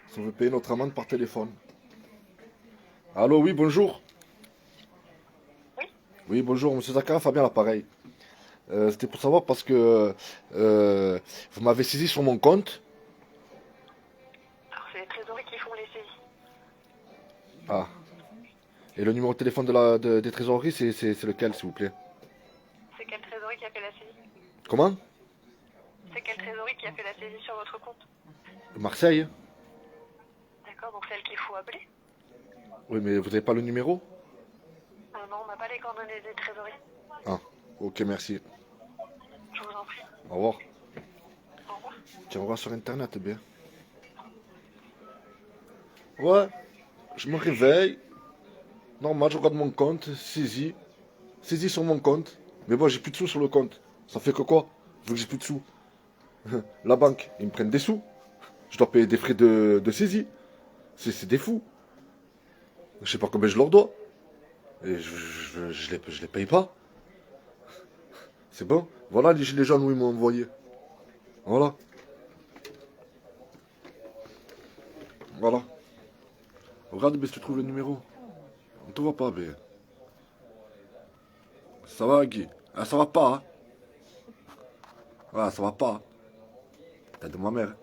Si on veut payer notre amende par téléphone. Allô, oui, bonjour. Oui. Oui, bonjour, monsieur Zakara, Fabien, l'appareil. C'était pour savoir parce que vous m'avez saisi sur mon compte. Alors, c'est les trésoreries qui font les saisies. Ah. Et le numéro de téléphone des trésoreries, c'est lequel, s'il vous plaît? C'est quelle trésorerie qui a fait la saisie? Comment? C'est quelle trésorerie qui a fait la saisie sur votre compte? Marseille? D'accord, donc celle qu'il faut appeler? Oui, mais vous n'avez pas le numéro? Non, on n'a pas les coordonnées des trésoreries. Ah, ok, merci. Je vous en prie. Au revoir. Au revoir. Tiens, on va sur Internet, bien. Ouais, je me réveille. Normal, je regarde mon compte, saisi. Saisi sur mon compte. Mais bon, j'ai plus de sous sur le compte. Ça fait que quoi? Vu que j'ai plus de sous. La banque, ils me prennent des sous. Je dois payer des frais de saisie. C'est des fous. Je sais pas combien je leur dois. Et je les paye pas. C'est bon. Voilà les gilets jaunes où ils m'ont envoyé. Voilà. Voilà. Regarde, mais si tu trouves le numéro. On te voit pas, mais. Ça va, Guy? Ah, ça va pas, hein? Ouais, ça va pas. T'as de ma mère.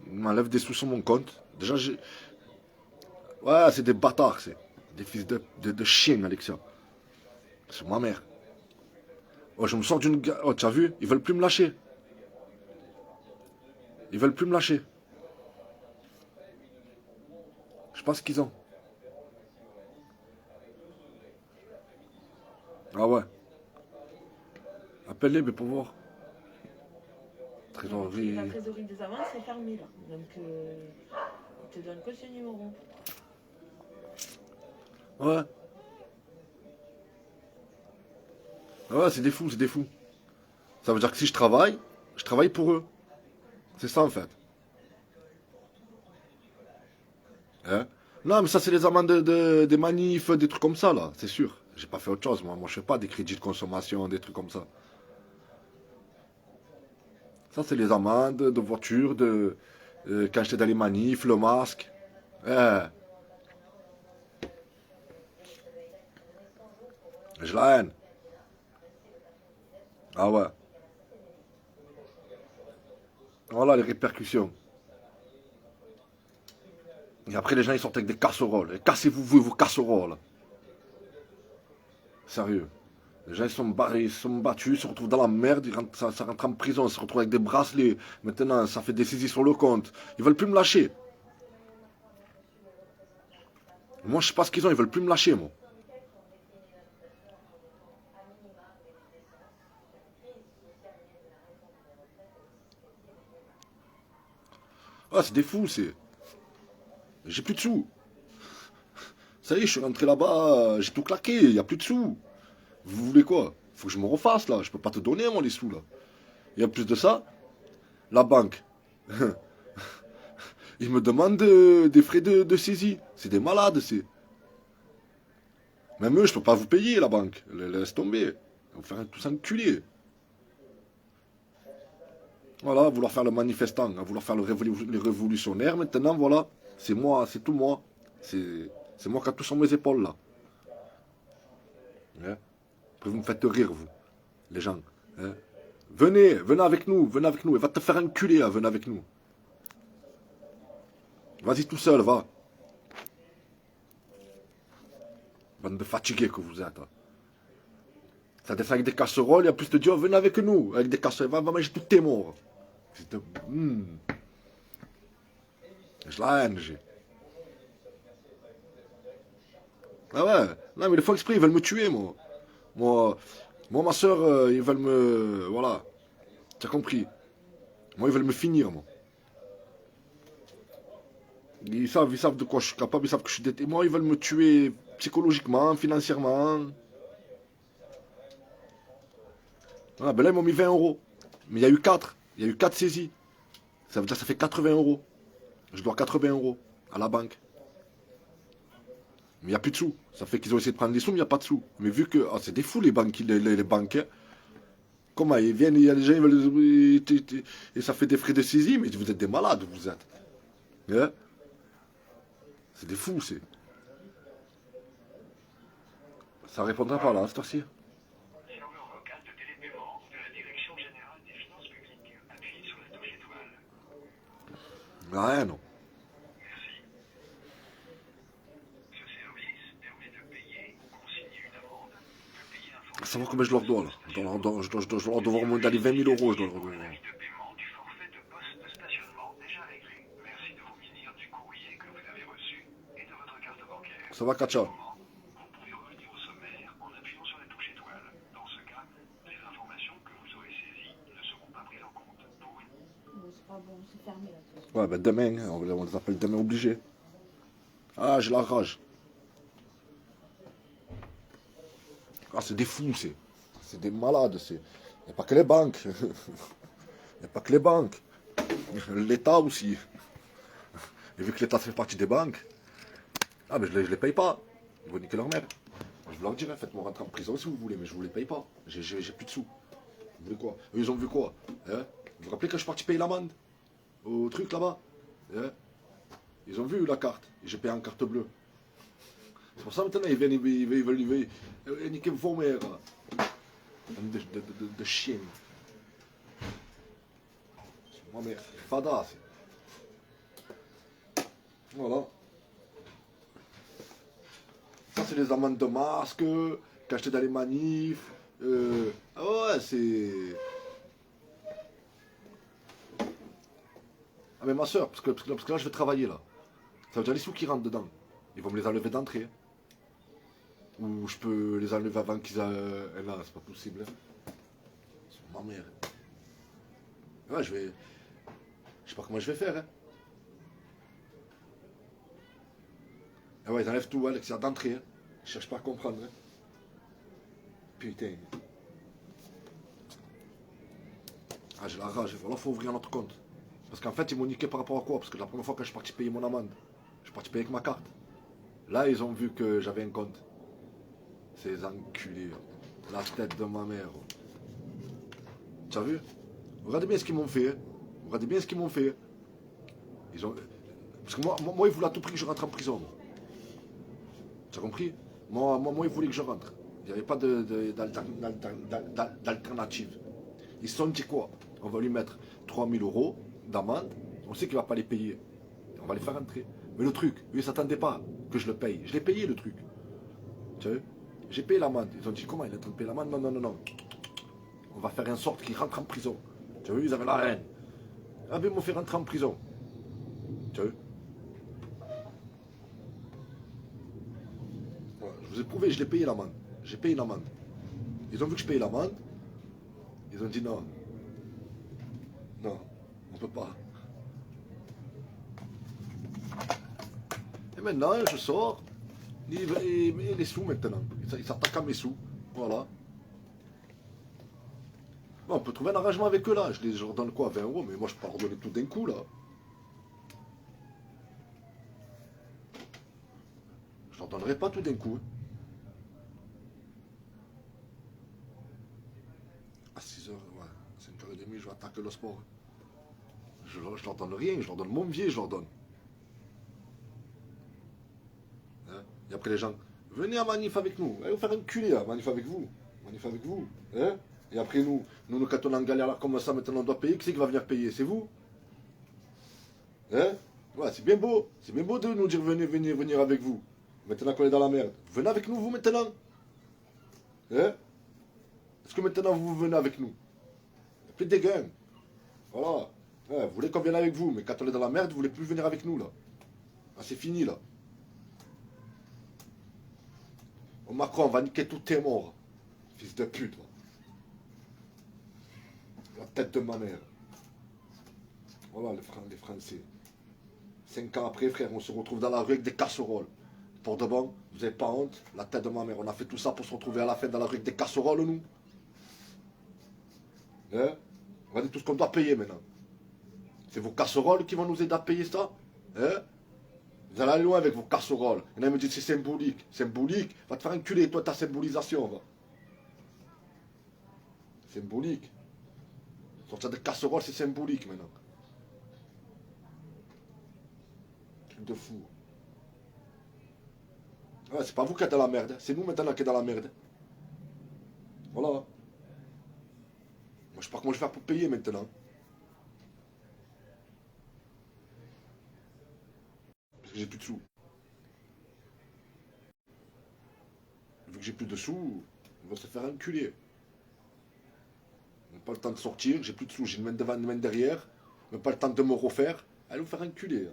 Il m'enlève des sous sur mon compte. Déjà, j'ai. Ouais, c'est des bâtards, c'est. Des fils de chiens, Alexia. C'est ma mère. Oh, je me sors d'une. Oh, tu as vu? Ils veulent plus me lâcher. Ils veulent plus me lâcher. Je sais pas ce qu'ils ont. Ah ouais. Appelle-les, mais pour voir. Trésorerie. La trésorerie des amendes, c'est fermé là. Donc, ils te donnent que ce numéro. Ouais. Ouais, c'est des fous, c'est des fous. Ça veut dire que si je travaille pour eux. C'est ça en fait. Hein? Non, mais ça, c'est les amendes des manifs, des trucs comme ça, là. C'est sûr. J'ai pas fait autre chose, moi. Moi, je fais pas des crédits de consommation, des trucs comme ça. Ça, c'est les amendes de voiture, quand j'étais dans les manifs, le masque. J'ai la haine. Ah ouais. Voilà les répercussions. Et après, les gens, ils sortent avec des casseroles. Et cassez-vous, vous, et vos casseroles. Sérieux. Les gens, ils sont battus, ils se retrouvent dans la merde, ça rentre en prison, ils se retrouvent avec des bracelets. Maintenant, ça fait des saisies sur le compte. Ils veulent plus me lâcher. Moi, je sais pas ce qu'ils ont, ils veulent plus me lâcher, moi. Ah, c'est des fous, c'est. J'ai plus de sous. Ça y est, je suis rentré là-bas, j'ai tout claqué, il n'y a plus de sous. Vous voulez quoi? Faut que je me refasse, là. Je peux pas te donner, moi, les sous, là. Et en plus de ça, la banque. Ils me demandent des frais de saisie. C'est des malades, c'est. Même eux, je peux pas vous payer, la banque. Laisse tomber. Ils vont faire tous enculer. Voilà, vouloir faire le manifestant, vouloir faire le révolutionnaire. Maintenant, voilà, c'est moi, c'est tout moi. C'est moi qui a tout sur mes épaules, là. Hein? Après, vous me faites rire, vous, les gens. Hein? Venez avec nous, venez avec nous. Et va te faire enculer, là, venez avec nous. Vas-y tout seul, va. Bande de fatigués que vous êtes. Hein. Ça descend avec des casseroles, et en plus te dit, oh, venez avec nous, avec des casseroles, va manger tous tes morts. Je la haine, j'ai. Ah ouais, non mais ils font exprès, ils veulent me tuer, moi. Moi ma soeur, ils veulent me... Voilà, tu as compris. Moi, ils veulent me finir, moi. Ils savent de quoi je suis capable, ils savent que je suis déter. Moi, ils veulent me tuer psychologiquement, financièrement. Ah, ben là, ils m'ont mis 20 euros. Mais il y a eu 4. Il y a eu 4 saisies. Ça veut dire que ça fait 80 euros. Je dois 80 euros à la banque. Mais il n'y a plus de sous. Ça fait qu'ils ont essayé de prendre des sous, mais il n'y a pas de sous. Mais vu que. Ah, c'est des fous les banques, les banques. Hein. Comment ils viennent, il y a des gens, ils veulent. Et ça fait des frais de saisie, mais vous êtes des malades, vous êtes. Hein? C'est des fous, c'est. Ça répondra pas là, à cette heure-ci. Vocal de télépaiement de la Direction générale des finances publiques. Appuyez sur la touche étoile. Ouais, non. Merci. Ce service permet de payer ou consigner une amende, de payer un forfait. Savoir combien je leur dois là. Je dois leur devoir au moins d'aller 20 000 euros. Je dois leur devoir. Avis de paiement du forfait de poste de stationnement déjà réglé. Merci de vous munir du courrier que vous avez reçu et de votre carte bancaire. Ça va, Katia? Vous pouvez revenir au sommaire en appuyant sur la touche étoile. Dans ce cas, les informations que vous aurez saisies ne seront pas prises en compte pour une. Bon, c'est pas bon, c'est fermé là. De toute façon. Ouais, ben demain, hein, on les appelle demain obligés. Ah, j'ai la rage. Ah, c'est des fous, c'est des malades, c'est. Il n'y a pas que les banques. Il n'y a pas que les banques. L'État aussi. Et vu que l'État fait partie des banques, ah, mais je les paye pas. Ils vont niquer leur mère. Je vous leur dirai, faites-moi rentrer en prison si vous voulez, mais je vous les paye pas. J'ai plus de sous. Vous voulez quoi? Eux, ils ont vu quoi? Hein? Vous vous rappelez quand je suis parti payer l'amende? Au truc là-bas? Hein? Ils ont vu la carte. Et j'ai payé en carte bleue. C'est pour ça maintenant ils viennent, ils veulent niquer vos mères. De chiens. C'est moi mère. Fada. Voilà. Ça c'est les amendes de masque, quand j'étais dans les manifs. Ah ouais, c'est. Ah mais ma soeur, parce que là je vais travailler là. Ça veut dire les sous qui rentrent dedans. Ils vont me les enlever d'entrée. Ou je peux les enlever avant qu'ils aient. Là, c'est pas possible. Hein. C'est ma mère. Ouais, je vais. Je sais pas comment je vais faire. Hein. Ah ouais, ils enlèvent tout, Alex, c'est d'entrée. Hein. Je cherche pas à comprendre. Hein. Putain. Ah, j'ai la rage. Voilà, faut ouvrir notre compte. Parce qu'en fait, ils m'ont niqué par rapport à quoi? Parce que la première fois que je suis parti payer mon amende, je suis parti payer avec ma carte. Là, ils ont vu que j'avais un compte. Ces enculés. La tête de ma mère. Tu as vu? Regardez bien ce qu'ils m'ont fait. Hein. Regardez bien ce qu'ils m'ont fait. Ils ont. Parce que moi, ils voulaient à tout prix que je rentre en prison. Tu as compris? Moi, ils voulaient que je rentre. Il n'y avait pas d'alternative. Ils se sont dit quoi? On va lui mettre 3 000 euros d'amende. On sait qu'il ne va pas les payer. On va les faire rentrer. Mais le truc, eux, ils ne s'attendaient pas que je le paye. Je l'ai payé le truc. Tu vois? J'ai payé l'amende. Ils ont dit comment il est en train de payer l'amende? Non, non, non, non. On va faire en sorte qu'il rentre en prison. Tu vois, ils avaient la haine. Ah ben, ils m'ont fait rentrer en prison. Tu vois? Voilà, je vous ai prouvé, je l'ai payé l'amende. J'ai payé l'amende. Ils ont vu que je payais l'amende. Ils ont dit non. Non, on peut pas. Et maintenant, je sors. Et les sous maintenant. Ils s'attaquent à mes sous. Voilà. Bon, on peut trouver un arrangement avec eux là. Je leur donne quoi? 20 euros, mais moi je peux pas leur donner tout d'un coup là. Je leur donnerai pas tout d'un coup. À 6h, ouais, 5h30, je vais attaquer le sport. Je leur donne rien, je leur donne mon billet, je leur donne. Hein? Et après les gens, venez à manif avec nous. Allez vous faire enculer à manif avec vous. Manif avec vous. Hein? Et après nous, quand on est en galère là comme ça, maintenant on doit payer, qui c'est qui va venir payer? C'est vous? Hein? Ouais, c'est bien beau. C'est bien beau de nous dire venir avec vous. Maintenant qu'on est dans la merde. Venez avec nous, vous maintenant. Hein? Est-ce que maintenant vous venez avec nous? Il y a plus de gains. Voilà. Ouais, vous voulez qu'on vienne avec vous, mais quand on est dans la merde, vous voulez plus venir avec nous là. Ah, c'est fini là. Au Macron, on va niquer tous tes morts. Fils de pute. Va. La tête de ma mère. Voilà les Français. 5 ans après, frère, on se retrouve dans la rue avec des casseroles. Pour de bon, vous n'avez pas honte? La tête de ma mère, on a fait tout ça pour se retrouver à la fin dans la rue avec des casseroles, nous. Hein? Regardez tout ce qu'on doit payer maintenant. C'est vos casseroles qui vont nous aider à payer ça? Hein? Vous allez aller loin avec vos casseroles. Il y en a qui me disent c'est symbolique. Symbolique, va te faire enculer, toi, ta symbolisation. Va. Symbolique. Sortir des casseroles, c'est symbolique maintenant. Truc de fou. Ouais, c'est pas vous qui êtes dans la merde, hein. C'est nous maintenant qui êtes dans la merde. Voilà. Moi, je sais pas comment je vais faire pour payer maintenant. Parce que j'ai plus de sous. Vu que j'ai plus de sous, on va se faire enculer. On n'a pas le temps de sortir, j'ai plus de sous, j'ai une main devant, une main derrière. On n'a pas le temps de me refaire. Allez vous faire enculer.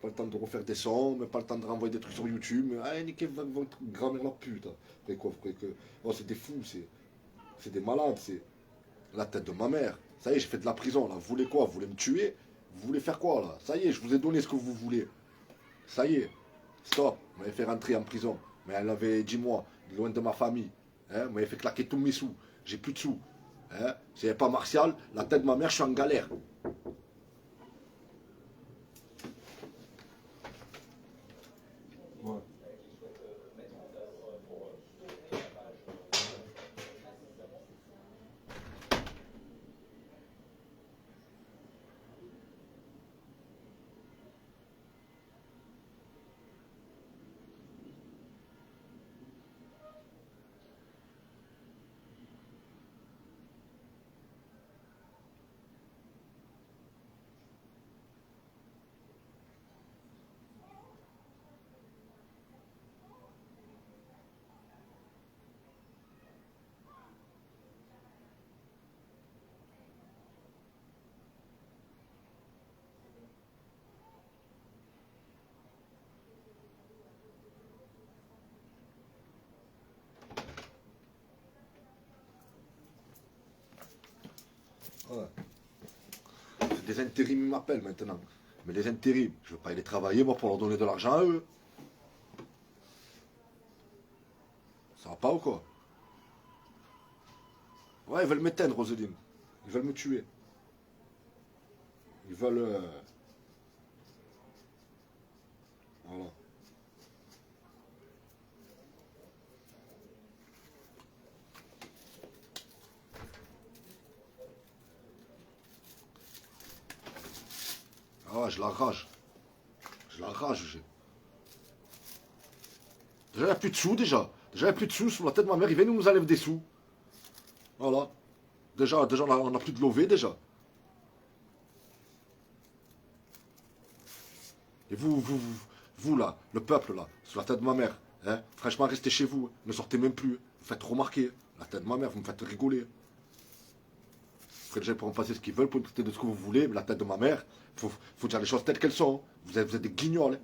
Pas le temps de refaire des sons, mais pas le temps de renvoyer des trucs sur YouTube. Ah, niquez votre grand-mère la pute. Après quoi, après que... Oh, c'est des fous, c'est des malades, c'est la tête de ma mère. Ça y est, j'ai fait de la prison, là. Vous voulez quoi? Vous voulez me tuer? Vous voulez faire quoi, là? Ça y est, je vous ai donné ce que vous voulez. Ça y est, stop. Vous m'avez fait rentrer en prison. Mais elle avait 10 mois, loin de ma famille. Hein? Vous m'avez fait claquer tous mes sous. J'ai plus de sous. Hein? Si n'y avait pas Martial, la tête de ma mère, je suis en galère. Ouais. Ouais. Des intérims m'appellent maintenant. Mais les intérims, je ne veux pas aller travailler moi pour leur donner de l'argent à eux. Ça va pas ou quoi? Ouais, ils veulent m'éteindre, Roseline. Ils veulent me tuer. Ils veulent... Voilà. Ah ouais, je la rage. Je la rage, j'ai. Déjà, il n'y a plus de sous, déjà. Déjà, il n'y a plus de sous sous la tête de ma mère. Ils viennent nous enlèvent des sous. Voilà. Déjà on a plus de lové, déjà. Et vous, là, le peuple, là, sur la tête de ma mère, hein, franchement, restez chez vous. Ne sortez même plus. Vous faites remarquer. La tête de ma mère, vous me faites rigoler. Après, les gens pourront passer ce qu'ils veulent pour traiter de ce que vous voulez, mais la tête de ma mère, faut dire les choses telles qu'elles sont. Vous êtes des guignols. Hein.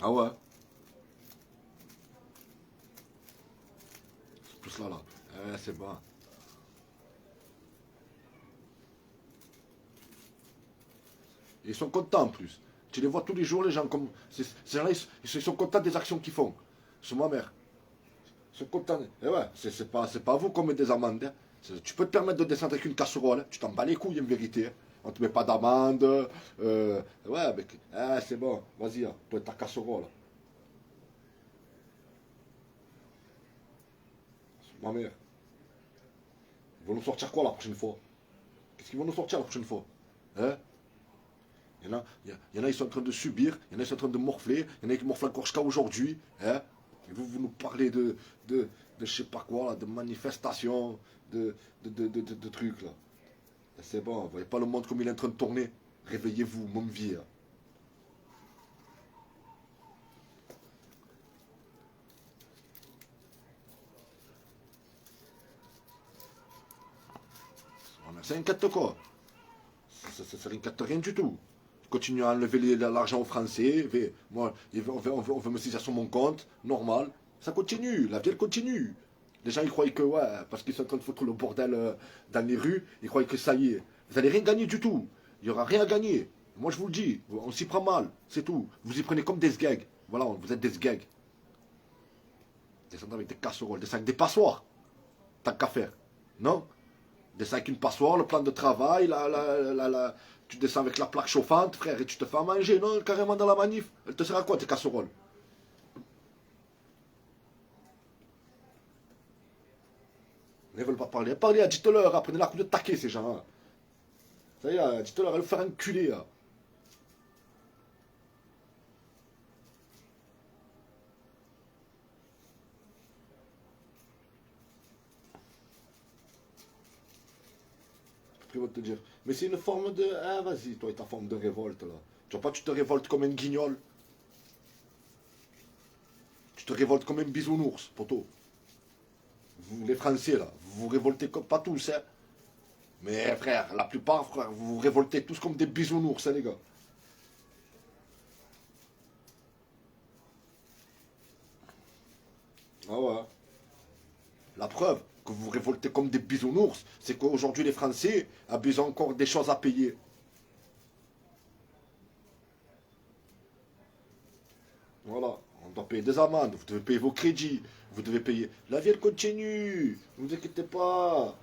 Ah ouais. C'est tout cela là. C'est bon. Ils sont contents en plus. Tu les vois tous les jours, les gens comme. Ces gens-là, ils sont contents des actions qu'ils font. C'est ma mère. Ils sont contents. Et ouais, c'est pas vous qu'on met des amendes. Hein. Tu peux te permettre de descendre avec une casserole. Hein. Tu t'en bats les couilles en vérité. Hein. On te met pas d'amende. Ouais, mais. C'est bon. Vas-y, hein. Toi et ta casserole. C'est ma mère. Ils vont nous sortir quoi la prochaine fois? Qu'est-ce qu'ils vont nous sortir la prochaine fois? Hein? Il y en a, ils sont en train de subir, il y en a, ils sont en train de morfler, il y en a qui morflent encore jusqu'à aujourd'hui. Hein? Et vous nous parlez de je sais pas quoi, là, de manifestations, de trucs là. C'est bon, vous voyez pas le monde comme il est en train de tourner. Réveillez-vous, mon vieux. Ça n'inquiète quoi? Ça n'inquiète rien du tout. Continue à enlever l'argent aux Français. Moi, on veut me saisir sur mon compte, normal. Ça continue, la vie elle continue. Les gens ils croient que, ouais, parce qu'ils sont en train de foutre le bordel dans les rues, ils croient que ça y est. Vous n'allez rien gagner du tout. Il n'y aura rien à gagner. Moi je vous le dis, on s'y prend mal, c'est tout. Vous y prenez comme des sgags. Voilà, vous êtes des sgags. Descendez avec des casseroles, descendez avec des passoires. Tant qu'à faire. Non? Descends avec une passoire, le plan de travail, tu descends avec la plaque chauffante, frère, et tu te fais à manger, non, carrément dans la manif. Elle te sert à quoi, tes casseroles? Ils ne veulent pas parler. Parlez, dites-leur, apprenez la coup de taquer, ces gens. Hein. Ça y est, dites-leur, allez vous faire enculer. Hein. Ils vont te dire, mais c'est une forme de... Ah, vas-y, toi et ta forme de révolte, là. Tu vois pas, tu te révoltes comme un guignol. Tu te révoltes comme un bisounours, poteau. Vous, les Français, là, vous vous révoltez comme... Pas tous, hein. Mais, frère, la plupart, frère, vous vous révoltez tous comme des bisounours, hein, les gars. Ah ouais. La preuve que vous vous révoltez comme des bisounours, c'est qu'aujourd'hui, les Français abusent encore des choses à payer. Voilà, on doit payer des amendes, vous devez payer vos crédits, vous devez payer. La vie, elle continue, ne vous inquiétez pas,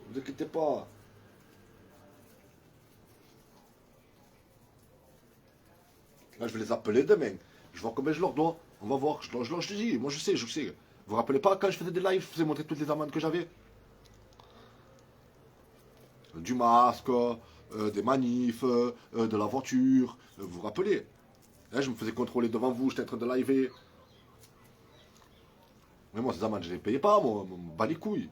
ne vous inquiétez pas. Là, je vais les appeler demain, je vais voir combien je leur dois, on va voir, je te dis, moi je sais, je sais. Vous vous rappelez pas quand je faisais des lives, je vous ai montré toutes les amendes que j'avais? Du masque, des manifs, de la voiture, vous vous rappelez? Là, je me faisais contrôler devant vous, j'étais en train de liver. Mais moi, ces amendes, je ne les payais pas, moi, on me bat les couilles.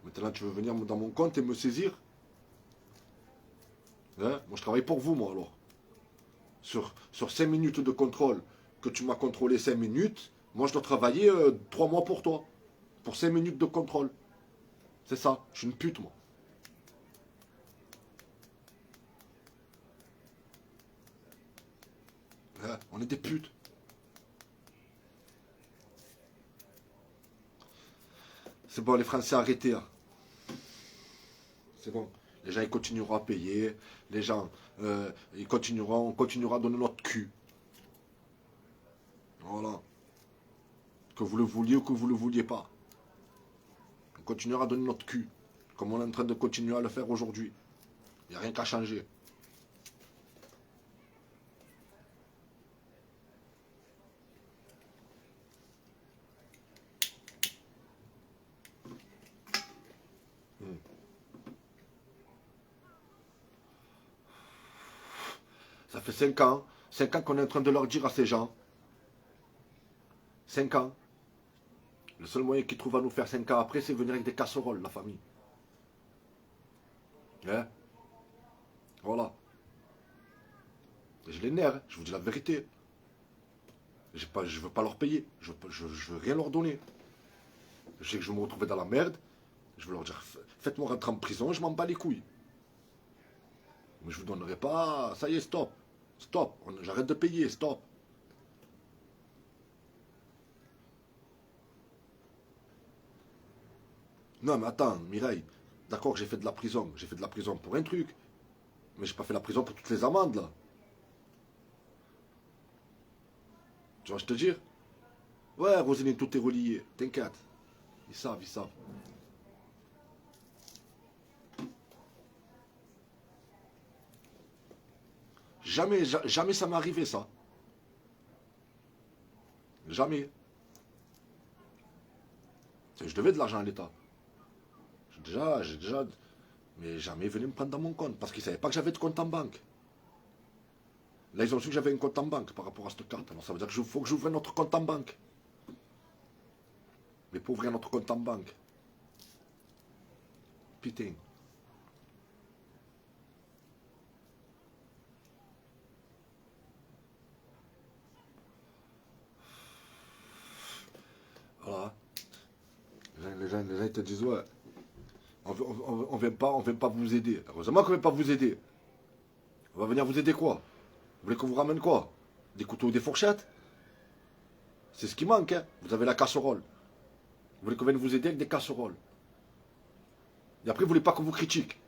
Maintenant, tu veux venir dans mon compte et me saisir? Hein? Moi, je travaille pour vous, moi, alors. Sur 5 minutes de contrôle, que tu m'as contrôlé 5 minutes, moi, je dois travailler 3 mois pour toi. Pour 5 minutes de contrôle. C'est ça, je suis une pute, moi. Hein? On est des putes. C'est bon, les Français, arrêtez. Hein. C'est bon. Les gens, ils continueront à payer. Les gens, on continuera à donner notre cul. Voilà. Que vous le vouliez ou que vous ne le vouliez pas. On continuera à donner notre cul. Comme on est en train de continuer à le faire aujourd'hui. Il n'y a rien qu'à changer. Ça fait 5 ans. 5 ans qu'on est en train de leur dire à ces gens. 5 ans. Le seul moyen qu'ils trouvent à nous faire 5 ans après, c'est venir avec des casseroles, la famille. Hein? Voilà. Je les nerfs, hein. Je vous dis la vérité. Je ne veux pas leur payer. Je veux rien leur donner. Je sais que je vais me retrouver dans la merde. Je veux leur dire, faites-moi rentrer en prison, je m'en bats les couilles. Mais je vous donnerai pas, ça y est, stop. Stop, j'arrête de payer, stop. Non, mais attends, Mireille, d'accord que j'ai fait de la prison. J'ai fait de la prison pour un truc. Mais j'ai pas fait la prison pour toutes les amendes, là. Tu vois, je te dire? Ouais, Roselyne, tout est relié. T'inquiète. Ils savent, ils savent. Jamais, jamais ça m'est arrivé, ça. Jamais. Je devais de l'argent à l'État. J'ai déjà... Mais jamais venu me prendre dans mon compte. Parce qu'ils ne savaient pas que j'avais de compte en banque. Là, ils ont su que j'avais un compte en banque par rapport à cette carte. Alors, ça veut dire qu'il faut que j'ouvre notre compte en banque. Mais pour ouvrir notre compte en banque. Putain. Voilà. Les gens, ils te disent, ouais, on vient pas vous aider. Heureusement qu'on ne vient pas vous aider. On va venir vous aider quoi? Vous voulez qu'on vous ramène quoi? Des couteaux ou des fourchettes? C'est ce qui manque, hein. Vous avez la casserole. Vous voulez qu'on vienne vous aider avec des casseroles. Et après, vous voulez pas qu'on vous critique.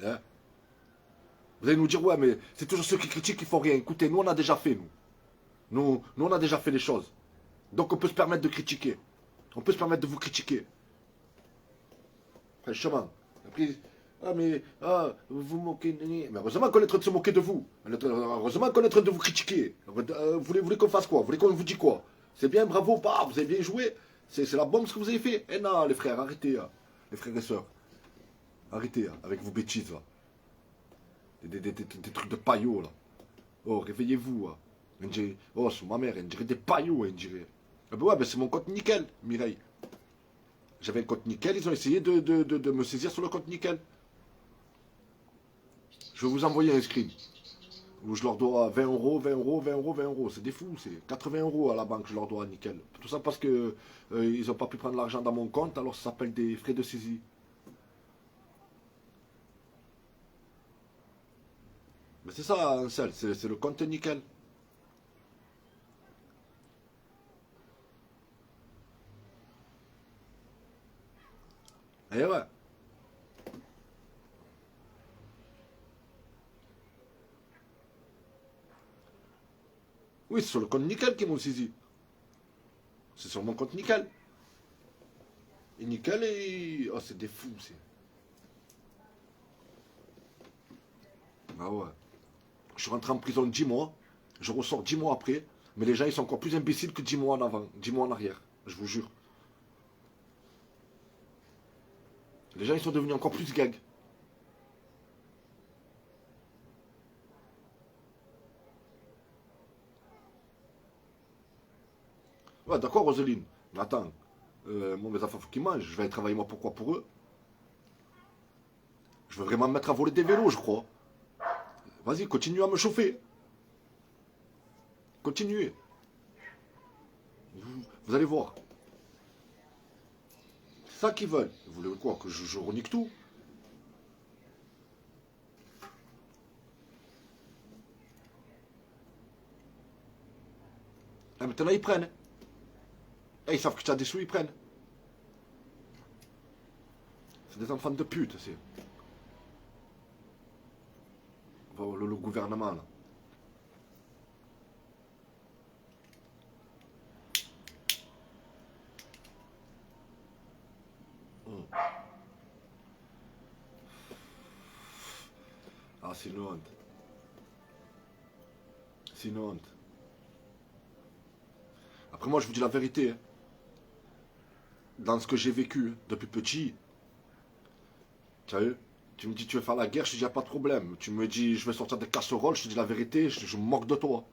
Hein? Vous allez nous dire, ouais, mais c'est toujours ceux qui critiquent qui font rien. Écoutez, nous, on a déjà fait, nous, on a déjà fait les choses. Donc, on peut se permettre de critiquer. On peut se permettre de vous critiquer. Franchement. Après, ah mais, ah, vous vous moquez. Mais heureusement qu'on est en train de se moquer de vous. Heureusement qu'on est en train de vous critiquer. Vous voulez qu'on fasse quoi? Vous voulez qu'on vous dise quoi? C'est bien, bravo, bah, vous avez bien joué. C'est la bombe ce que vous avez fait. Eh non, les frères, arrêtez. Hein. Les frères et sœurs. Arrêtez hein, avec vos bêtises là. Des trucs de paillots là. Oh, réveillez-vous. Hein. Oh, sur ma mère, on dirait des paillots, on dirait. Ah ben ouais, ben c'est mon compte nickel, Mireille. J'avais un compte nickel, ils ont essayé de me saisir sur le compte nickel. Je vais vous envoyer un screen. Où je leur dois 20 euros, 20 euros, 20 euros, 20 euros. C'est des fous, c'est 80 euros à la banque, je leur dois nickel. Tout ça parce que ils n'ont pas pu prendre l'argent dans mon compte, alors ça s'appelle des frais de saisie. Mais c'est ça, Ansel, c'est le compte nickel. Eh ouais. Oui, c'est sur le compte nickel qu'ils m'ont saisi. C'est sur mon compte nickel. Et nickel, et... Oh, c'est des fous, c'est... Ah ouais. Je suis rentré en prison 10 mois. Je ressors 10 mois après. Mais les gens, ils sont encore plus imbéciles que 10 mois en avant. 10 mois en arrière. Je vous jure. Les gens, ils sont devenus encore plus gags. Ouais, d'accord, Roseline. Mais attends. Moi, mes enfants, faut qu'ils mangent. Je vais aller travailler, moi, pourquoi pour eux? Je veux vraiment me mettre à voler des vélos, je crois. Vas-y, continue à me chauffer. Continuez. Vous allez voir. C'est ça qu'ils veulent. Vous voulez quoi? Que je renique tout? Ah, maintenant, ils prennent. Eh, ils savent que tu as des sous, ils prennent. C'est des enfants de pute, c'est. Enfin, le gouvernement, là. Ah, c'est une honte. C'est une honte. Après, moi, je vous dis la vérité. Hein. Dans ce que j'ai vécu hein, depuis petit, tu vois, tu me dis tu veux faire la guerre, je te dis y a pas de problème. Tu me dis je vais sortir des casseroles, je te dis la vérité, je me moque de toi.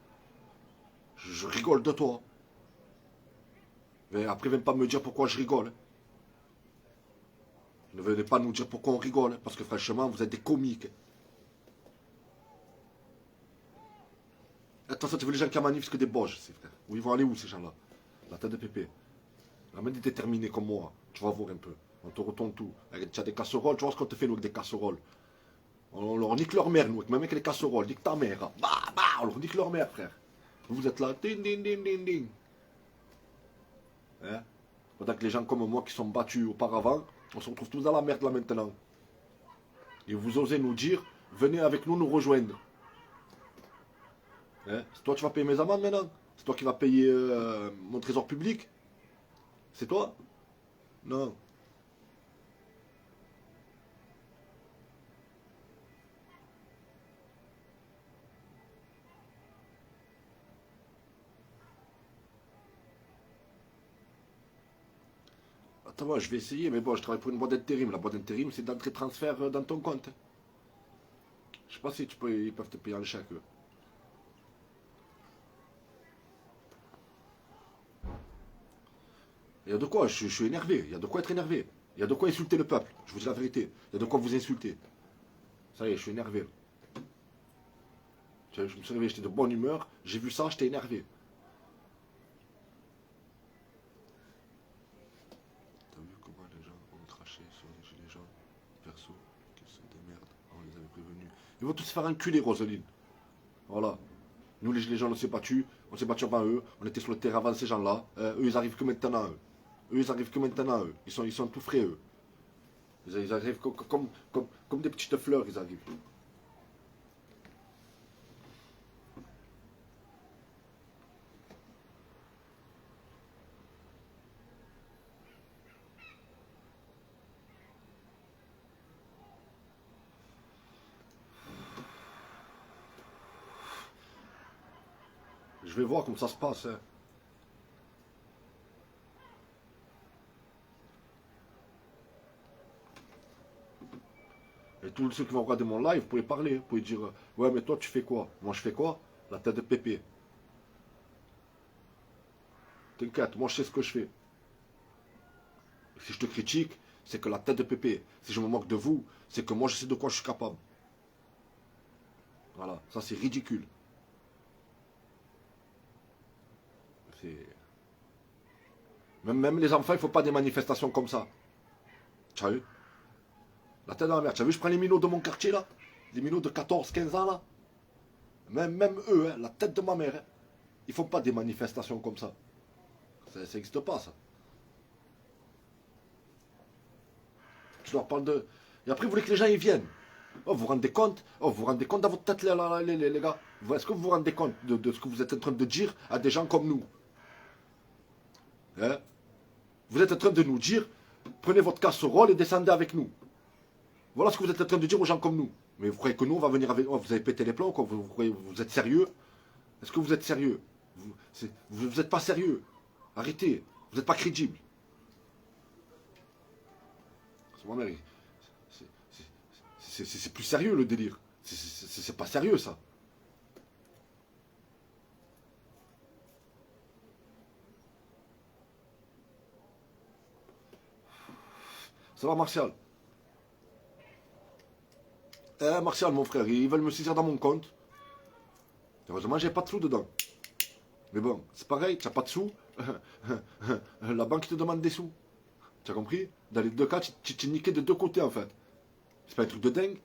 Je rigole de toi. Mais après, viens pas me dire pourquoi je rigole. Hein. Ne venez pas nous dire pourquoi on rigole, hein, parce que franchement, vous êtes des comiques. Attention, tu veux les gens qui manifestent que des boges, ces frères. Où ils vont aller où ces gens-là? La tête de pépé. Ramène des déterminés comme moi. Tu vas voir un peu. On te retourne tout. Tu as des casseroles, tu vois ce qu'on te fait nous avec des casseroles. On leur nique leur mère, nous, même avec les casseroles. Nique ta mère. Hein. Bah, bah, on leur nique leur mère, frère. Vous êtes là, ding, ding, ding, ding, ding. Hein? Pendant que les gens comme moi qui sont battus auparavant, on se retrouve tous dans la merde là maintenant. Et vous osez nous dire, venez avec nous rejoindre. Hein? C'est toi qui vas payer mes amendes maintenant? C'est toi qui vas payer mon trésor public? C'est toi? Non. Attends, moi, je vais essayer, mais bon, je travaille pour une boîte d'intérim. La boîte d'intérim, c'est d'entrée transfert dans ton compte. Je sais pas si ils peuvent te payer en chèque. Eux. Il y a de quoi, je suis énervé. Il y a de quoi être énervé. Il y a de quoi insulter le peuple. Je vous dis la vérité. Il y a de quoi vous insulter. Ça y est, je suis énervé. Je me suis réveillé, j'étais de bonne humeur. J'ai vu ça, j'étais énervé. T'as vu comment les gens ont craché sur les gilets jaunes? Perso, qu'ils sont des merdes. On les avait prévenus. Ils vont tous se faire enculer, Roseline. Voilà. Nous, les gilets jaunes, on s'est battus. On s'est battus avant eux. On était sur le terrain avant ces gens-là. Eux, ils arrivent que maintenant, eux. Eux, ils arrivent que maintenant, eux. Ils sont tout frais, eux. Ils arrivent comme des petites fleurs, ils arrivent. Je vais voir comment ça se passe. Hein. Et tous ceux qui vont regarder mon live, vous pouvez parler. Vous pouvez dire, ouais, mais toi, tu fais quoi? Moi, je fais quoi? La tête de pépé. T'inquiète, moi, je sais ce que je fais. Si je te critique, c'est que la tête de pépé. Si je me moque de vous, c'est que moi, je sais de quoi je suis capable. Voilà, ça, c'est ridicule. Même les enfants, il ne faut pas des manifestations comme ça. Tu as vu? La tête dans la mer. Tu as vu, je prends les minots de mon quartier là. Les minots de 14, 15 ans là. Même eux, hein, la tête de ma mère. Hein. Ils ne font pas des manifestations comme ça. Ça n'existe pas ça. Je leur parle de... Et après, vous voulez que les gens y viennent. Oh, vous vous rendez compte? Oh, vous vous rendez compte dans votre tête là, les gars? Est-ce que vous vous rendez compte de ce que vous êtes en train de dire à des gens comme nous? Hein? Vous êtes en train de nous dire, prenez votre casserole et descendez avec nous. Voilà ce que vous êtes en train de dire aux gens comme nous. Mais vous croyez que nous, on va venir avec... Oh, vous avez pété les plombs, quoi. Vous êtes sérieux? Est-ce que vous êtes sérieux? Vous n'êtes pas sérieux. Arrêtez. Vous n'êtes pas crédible. C'est plus sérieux le délire. C'est pas sérieux ça. Ça va Martial? Martial mon frère, ils veulent me saisir dans mon compte. Heureusement j'ai pas de sous dedans. Mais bon, c'est pareil, tu n'as pas de sous. La banque te demande des sous. Tu as compris? Dans les deux cas, tu t'es niqué de deux côtés en fait. C'est pas un truc de dingue.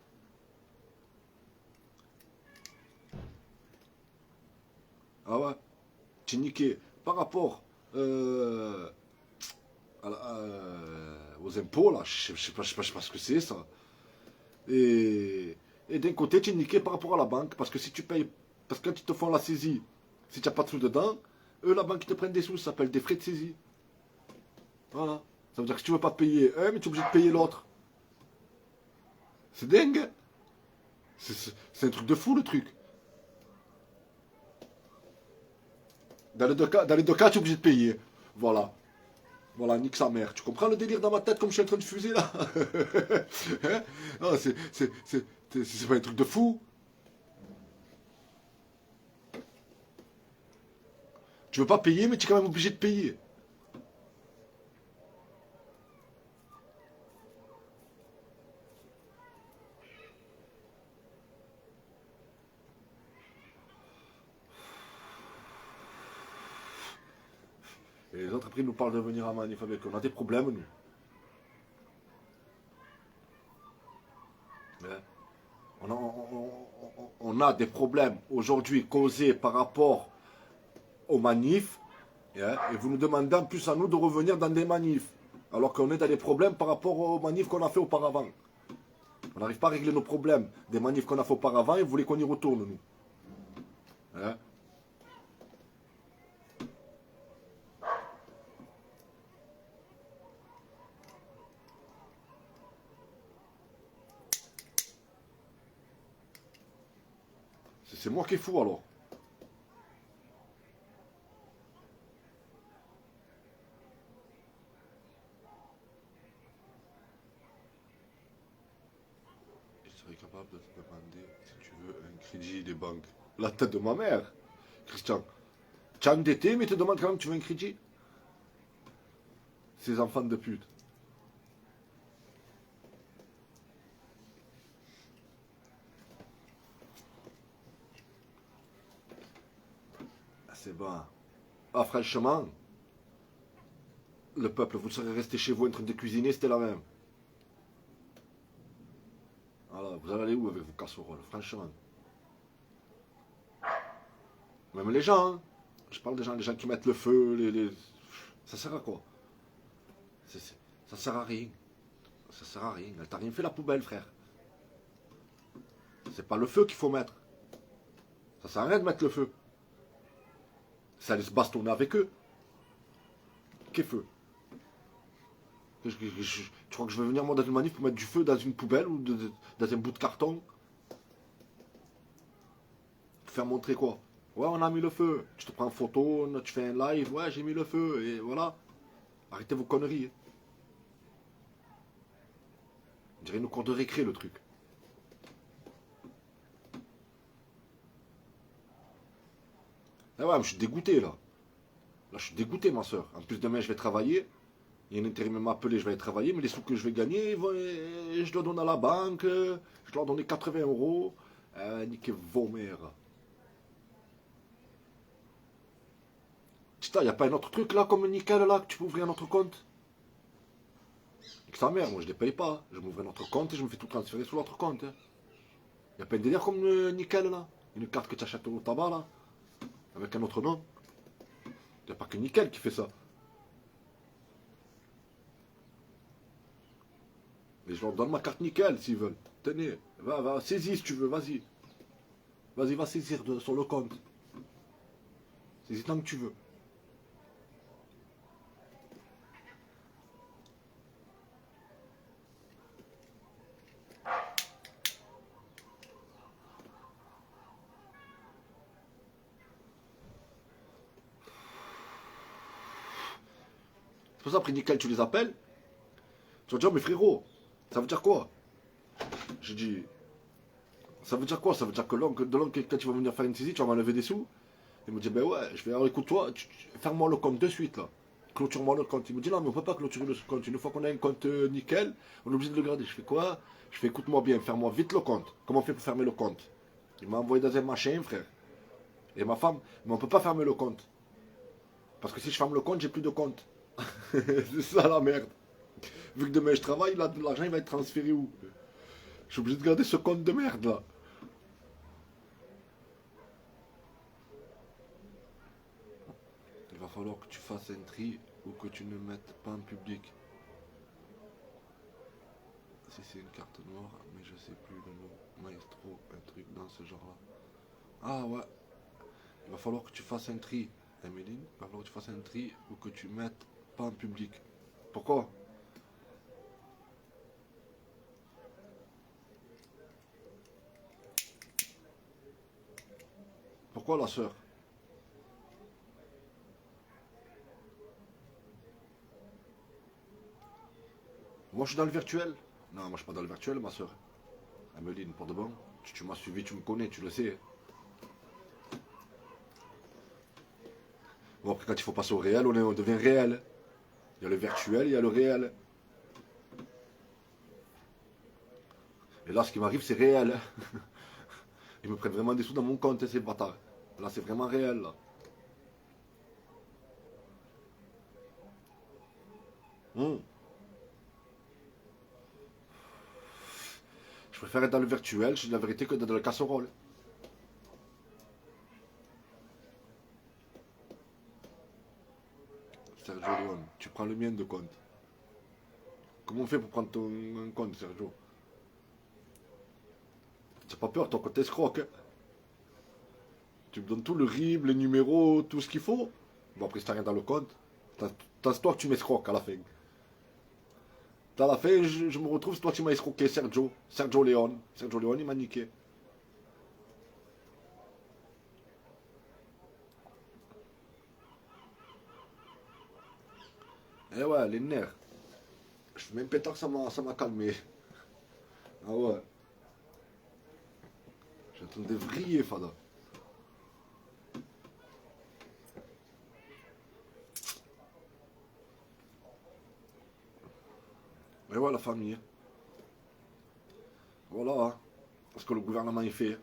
Ah ouais? Tu es niqué par rapport aux impôts là. Je sais pas ce que c'est ça. Et d'un côté, tu es niqué par rapport à la banque. Parce que si tu payes, parce que quand ils te font la saisie, si tu n'as pas de sous dedans, eux, la banque, ils te prennent des sous. Ça s'appelle des frais de saisie. Voilà. Ça veut dire que si tu ne veux pas payer un, mais tu es obligé de payer l'autre. C'est dingue. C'est un truc de fou, le truc. Dans les deux cas, tu es obligé de payer. Voilà. Voilà, nique sa mère. Tu comprends le délire dans ma tête comme je suis en train de fuser là? Hein? Non, c'est pas un truc de fou. Tu veux pas payer, mais tu es quand même obligé de payer. Et les autres, après, ils nous parlent de venir à manif avec eux. On a des problèmes, nous. Ouais. On a des problèmes aujourd'hui causés par rapport aux manifs. Yeah, et vous nous demandez en plus à nous de revenir dans des manifs. Alors qu'on est dans des problèmes par rapport aux manifs qu'on a fait auparavant. On n'arrive pas à régler nos problèmes des manifs qu'on a fait auparavant et vous voulez qu'on y retourne, nous. Yeah. C'est moi qui est fou alors. Je serais capable de te demander si tu veux un crédit des banques. La tête de ma mère, Christian. Tu as endetté, mais tu te demandes quand même tu veux un crédit. Ces enfants de pute. C'est bon. Ah, franchement, le peuple, vous serez resté chez vous en train de cuisiner, c'était la même. Voilà, vous allez aller où avec vos casseroles, franchement. Même les gens, hein. Je parle des gens, les gens qui mettent le feu, ça sert à quoi? Ça sert à rien. Ça sert à rien. Elle t'a rien fait la poubelle, frère. C'est pas le feu qu'il faut mettre. Ça sert à rien de mettre le feu. Ça allait se bastonner avec eux. Quel feu? Tu crois que je vais venir moi dans une manif pour mettre du feu dans une poubelle ou dans un bout de carton? Faire montrer quoi? Ouais, on a mis le feu. Tu te prends en photo, tu fais un live, ouais, j'ai mis le feu, et voilà. Arrêtez vos conneries. On dirait une cour de récré, le truc. Ah ouais, mais je suis dégoûté, là. Là, je suis dégoûté, ma soeur. En plus, demain, je vais travailler. Il y a un intérimaire m'a appelé, je vais aller travailler, mais les sous que je vais gagner, je dois donner à la banque. Je dois donner 80 euros. Niquez vos mères. Putain, y a pas un autre truc, là, comme nickel, là, que tu peux ouvrir un autre compte? Nique sa mère, moi, je les paye pas. Je m'ouvre un autre compte et je me fais tout transférer sur l'autre compte. Y a pas un délire comme nickel, là? Une carte que tu achètes au tabac, là, avec un autre nom. Y a pas que nickel qui fait ça. Mais je leur donne ma carte nickel s'ils veulent. Tenez, va, saisis si tu veux, vas-y. Vas-y, va saisir sur le compte. Saisis tant que tu veux. C'est pour ça, après nickel, tu les appelles. Tu vas dire, mais frérot, ça veut dire quoi? J'ai dit, ça veut dire quoi? Ça veut dire que de l'oncle, quand tu vas venir faire une saisie, tu vas m'enlever des sous. Il me dit, ben ouais, je vais, alors écoute-toi, ferme-moi le compte de suite, là. Clôture-moi le compte. Il me dit, non, mais on peut pas clôturer le compte. Une fois qu'on a un compte nickel, on est obligé de le garder. Je fais quoi? Je fais, écoute-moi bien, ferme-moi vite le compte. Comment on fait pour fermer le compte? Il m'a envoyé dans un machin, frère. Et ma femme, mais on peut pas fermer le compte. Parce que si je ferme le compte, j'ai plus de compte. C'est ça la merde. Vu que demain je travaille, là, l'argent il va être transféré où? Je suis obligé de garder ce compte de merde là. Il va falloir que tu fasses un tri ou que tu ne mettes pas en public. Si c'est une carte noire, mais je sais plus le mot. Maestro, un truc dans ce genre-là. Ah ouais. Il va falloir que tu fasses un tri, Emeline. Il va falloir que tu fasses un tri ou que tu mettes pas en public. Pourquoi? Pourquoi la sœur? Moi je suis dans le virtuel. Non, moi je suis pas dans le virtuel, ma sœur. Emeline, pour de bon. Tu m'as suivi, tu me connais, tu le sais. Bon, après, quand il faut passer au réel, on devient réel. Il y a le virtuel, il y a le réel. Et là, ce qui m'arrive, c'est réel. Ils me prennent vraiment des sous dans mon compte, ces bâtards. Là, c'est vraiment réel, là. Hum. Je préfère être dans le virtuel, je dis la vérité, que dans la casserole. Sergio Leone, tu prends le mien de compte. Comment on fait pour prendre ton compte, Sergio? T'as pas peur, ton compte escroc, hein? Tu me donnes tout le RIB, les numéros, tout ce qu'il faut. Bon, après, si t'as rien dans le compte, c'est toi que tu m'escroques à la fin. À la fin, je me retrouve, c'est toi qui m'as escroqué, Sergio. Sergio Leone. Sergio Leone, il m'a niqué. Eh ouais, les nerfs. Je fais même pétard, ça m'a calmé. Ah ouais. J'entendais vriller, Fada. Et ouais, la famille. Voilà. Hein. Parce que le gouvernement il fait.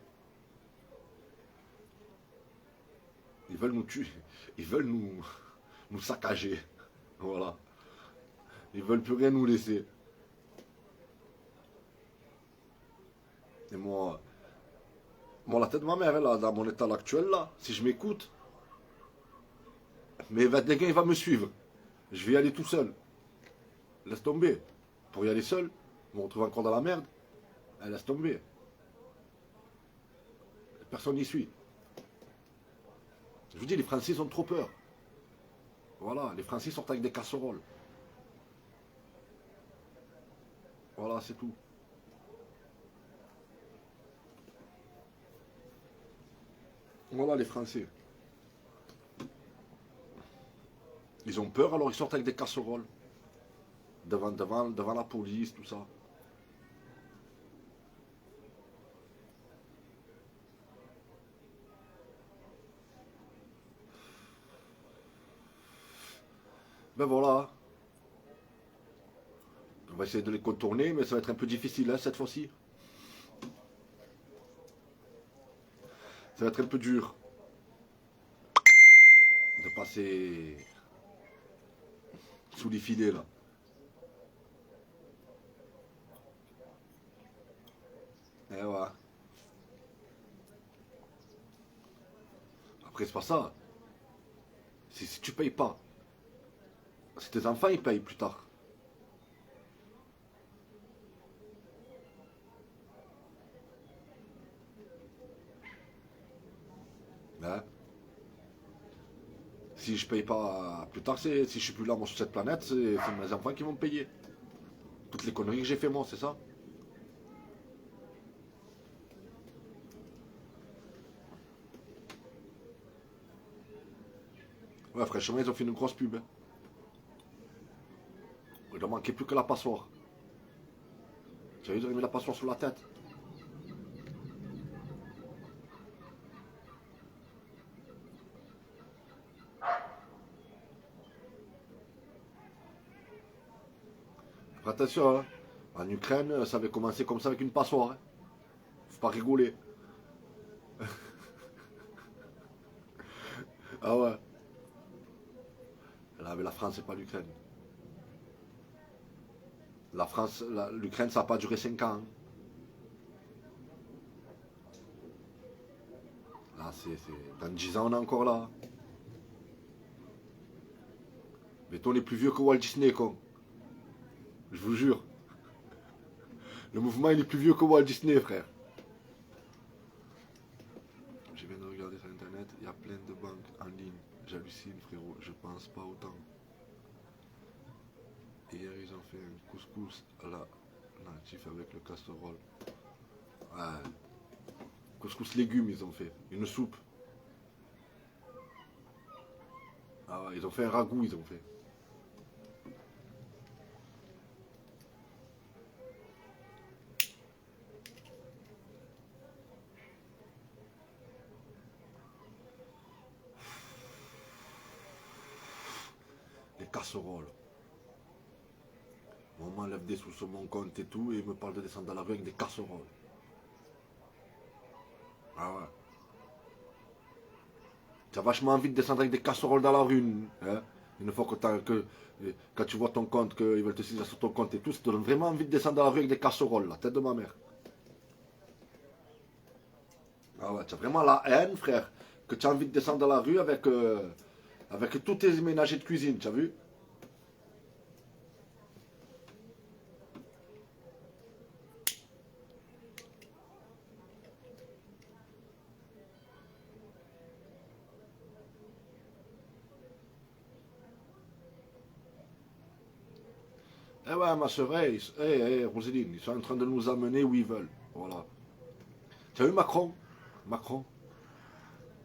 Ils veulent nous tuer. Ils veulent nous saccager. Voilà. Ils veulent plus rien nous laisser. Et moi la tête de ma mère, là, dans mon état actuel, là, si je m'écoute, mais quelqu'un il va me suivre. Je vais y aller tout seul. Laisse tomber. Pour y aller seul, je me retrouve encore dans la merde. Laisse tomber. Personne n'y suit. Je vous dis, les Français ont trop peur. Voilà, les Français sortent avec des casseroles. Voilà, c'est tout. Voilà les Français. Ils ont peur, alors ils sortent avec des casseroles. Devant la police, tout ça. Ben voilà. On va essayer de les contourner, mais ça va être un peu difficile hein, cette fois-ci. Ça va être un peu dur de passer sous les filets là. Eh ouais. Après c'est pas ça. Si tu payes pas, si tes enfants ils payent plus tard. Hein? Si je paye pas plus tard, si je suis plus là moi, sur cette planète, c'est mes enfants qui vont me payer. Toutes les conneries que j'ai fait moi, c'est ça? Ouais, franchement, ils ont fait une grosse pub. Hein. Il ne manquait plus que la passoire. Tu as vu, ils ont mis la passoire sur la tête. Fais attention, hein. En Ukraine, ça avait commencé comme ça avec une passoire. Hein. Faut pas rigoler. Ah ouais. Là, mais la France, c'est pas l'Ukraine. La France, l'Ukraine, ça n'a pas duré 5 ans. Hein. Là, dans 10 ans, on est encore là. Mais on est plus vieux que Walt Disney, con. Je vous jure. Le mouvement, il est plus vieux que Walt Disney, frère. Je viens de regarder sur Internet, il y a plein de banques en ligne. J'hallucine, frérot, je pense pas autant. Hier, ils ont fait un couscous à la natif avec le casserole. Ouais. Couscous légumes, ils ont fait. Une soupe. Ah ouais, ils ont fait un ragoût, ils ont fait. Les casseroles. On m'enlève des sous sur mon compte et tout, et il me parle de descendre dans la rue avec des casseroles. Ah ouais. Tu as vachement envie de descendre avec des casseroles dans la rue. Hein? Une fois quand tu vois ton compte, qu'ils veulent te saisir sur ton compte et tout, ça te donne vraiment envie de descendre dans la rue avec des casseroles, la tête de ma mère. Ah ouais, tu as vraiment la haine, frère, que tu as envie de descendre dans la rue avec tous tes ménagers de cuisine, tu as vu? Eh ouais, ma soeur, Roséline, ils sont en train de nous amener où ils veulent. Voilà. Tu as vu Macron? Macron.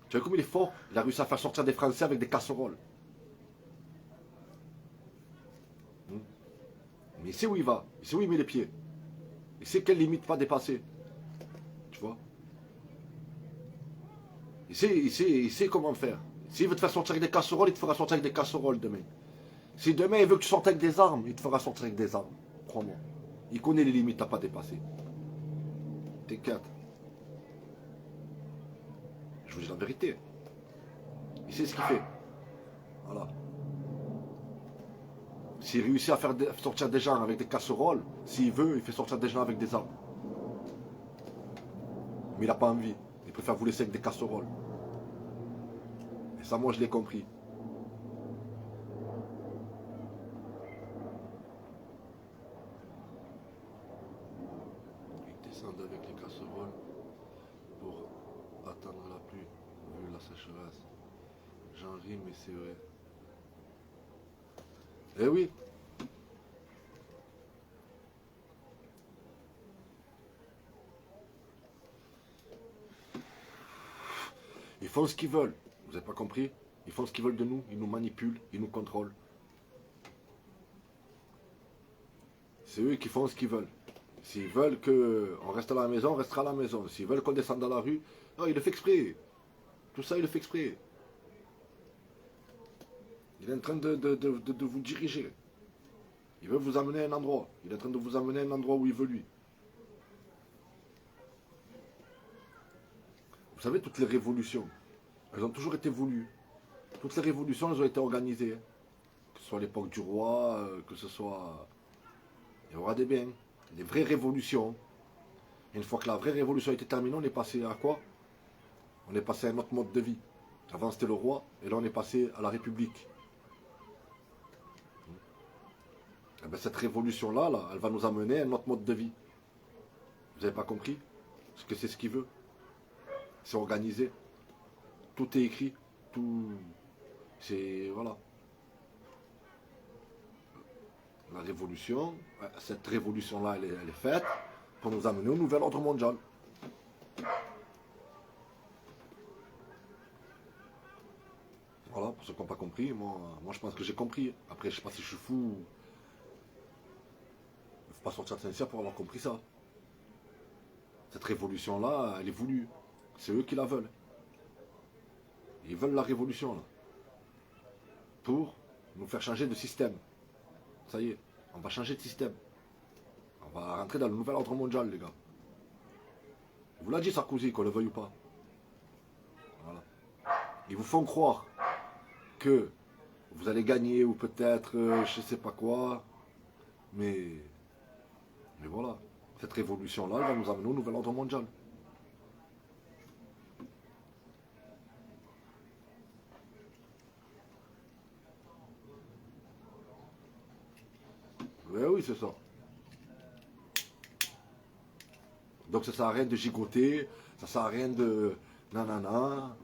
Tu as vu comme il est fort? Il a réussi à faire sortir des Français avec des casseroles. Mais il sait où il va. Il sait où il met les pieds. Il sait quelle limite pas dépasser. Tu vois? Il sait comment faire. S'il veut te faire sortir avec des casseroles, il te fera sortir avec des casseroles demain. Si demain il veut que tu sortes avec des armes, il te fera sortir avec des armes. Crois-moi. Il connaît les limites à pas dépasser. T'inquiète. Je vous dis la vérité. Il sait ce qu'il fait. Voilà. S'il réussit à faire sortir des gens avec des casseroles, s'il veut, il fait sortir des gens avec des armes. Mais il n'a pas envie. Il préfère vous laisser avec des casseroles. Et ça, moi, je l'ai compris. Ils descendent avec les casseroles pour attendre la pluie, vu la sécheresse. J'en ris, mais c'est vrai. Eh oui. Il font ce qu'ils veulent. Vous n'avez pas compris? Ils font ce qu'ils veulent de nous, ils nous manipulent, ils nous contrôlent. C'est eux qui font ce qu'ils veulent. S'ils veulent qu'on reste à la maison, on restera à la maison. S'ils veulent qu'on descende dans la rue, oh, il le fait exprès. Tout ça, il le fait exprès. Il est en train de vous diriger. Il veut vous amener à un endroit. Il est en train de vous amener à un endroit où il veut lui. Vous savez, toutes les révolutions, elles ont toujours été voulues. Toutes les révolutions, elles ont été organisées. Que ce soit à l'époque du roi, que ce soit... Il y aura des biens, des vraies révolutions. Et une fois que la vraie révolution a été terminée, on est passé à quoi? On est passé à un autre mode de vie. Avant c'était le roi, et là on est passé à la République. Et bien, cette révolution-là, là, elle va nous amener à un autre mode de vie. Vous n'avez pas compris? Parce que c'est ce qu'il veut. C'est organisé. Tout est écrit. Tout... C'est... Voilà. La révolution, cette révolution-là, elle est faite pour nous amener au nouvel ordre mondial. Voilà, pour ceux qui n'ont pas compris, moi je pense que j'ai compris. Après, je ne sais pas si je suis fou. Il ne faut pas sortir de Saint-Cyr pour avoir compris ça. Cette révolution-là, elle est voulue. C'est eux qui la veulent. Ils veulent la révolution, là. Pour nous faire changer de système. Ça y est, on va changer de système. On va rentrer dans le nouvel ordre mondial, les gars. Il vous l'a dit Sarkozy, qu'on le veuille ou pas. Voilà. Ils vous font croire que vous allez gagner ou peut-être je sais pas quoi. Mais voilà. Cette révolution-là, elle va nous amener au nouvel ordre mondial. Oui, c'est ça. Donc ça sert à rien de gigoter, ça sert à rien de nanana.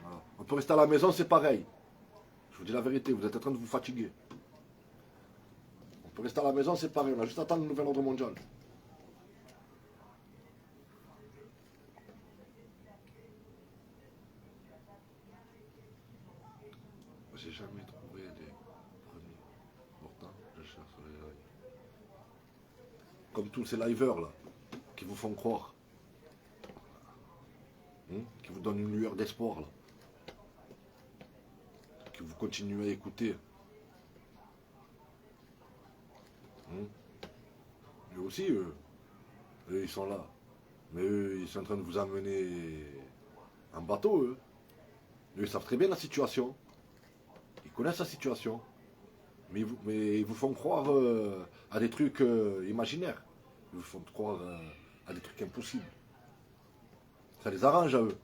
Voilà. On peut rester à la maison, c'est pareil. Je vous dis la vérité, vous êtes en train de vous fatiguer. On peut rester à la maison, c'est pareil. On a juste à attendre le nouvel ordre mondial. J'ai jamais trouvé des premiers. Pourtant, je cherche sur les lives. Comme tous ces liveurs là, qui vous font croire. Qui vous donnent une lueur d'espoir là. Que vous continuez à écouter. Eux aussi, eux, ils sont là. Mais eux, ils sont en train de vous amener en bateau, eux. Eux, ils savent très bien la situation. Ils connaissent la situation. Mais ils vous font croire à des trucs imaginaires. Ils vous font croire à des trucs impossibles. Ça les arrange à eux.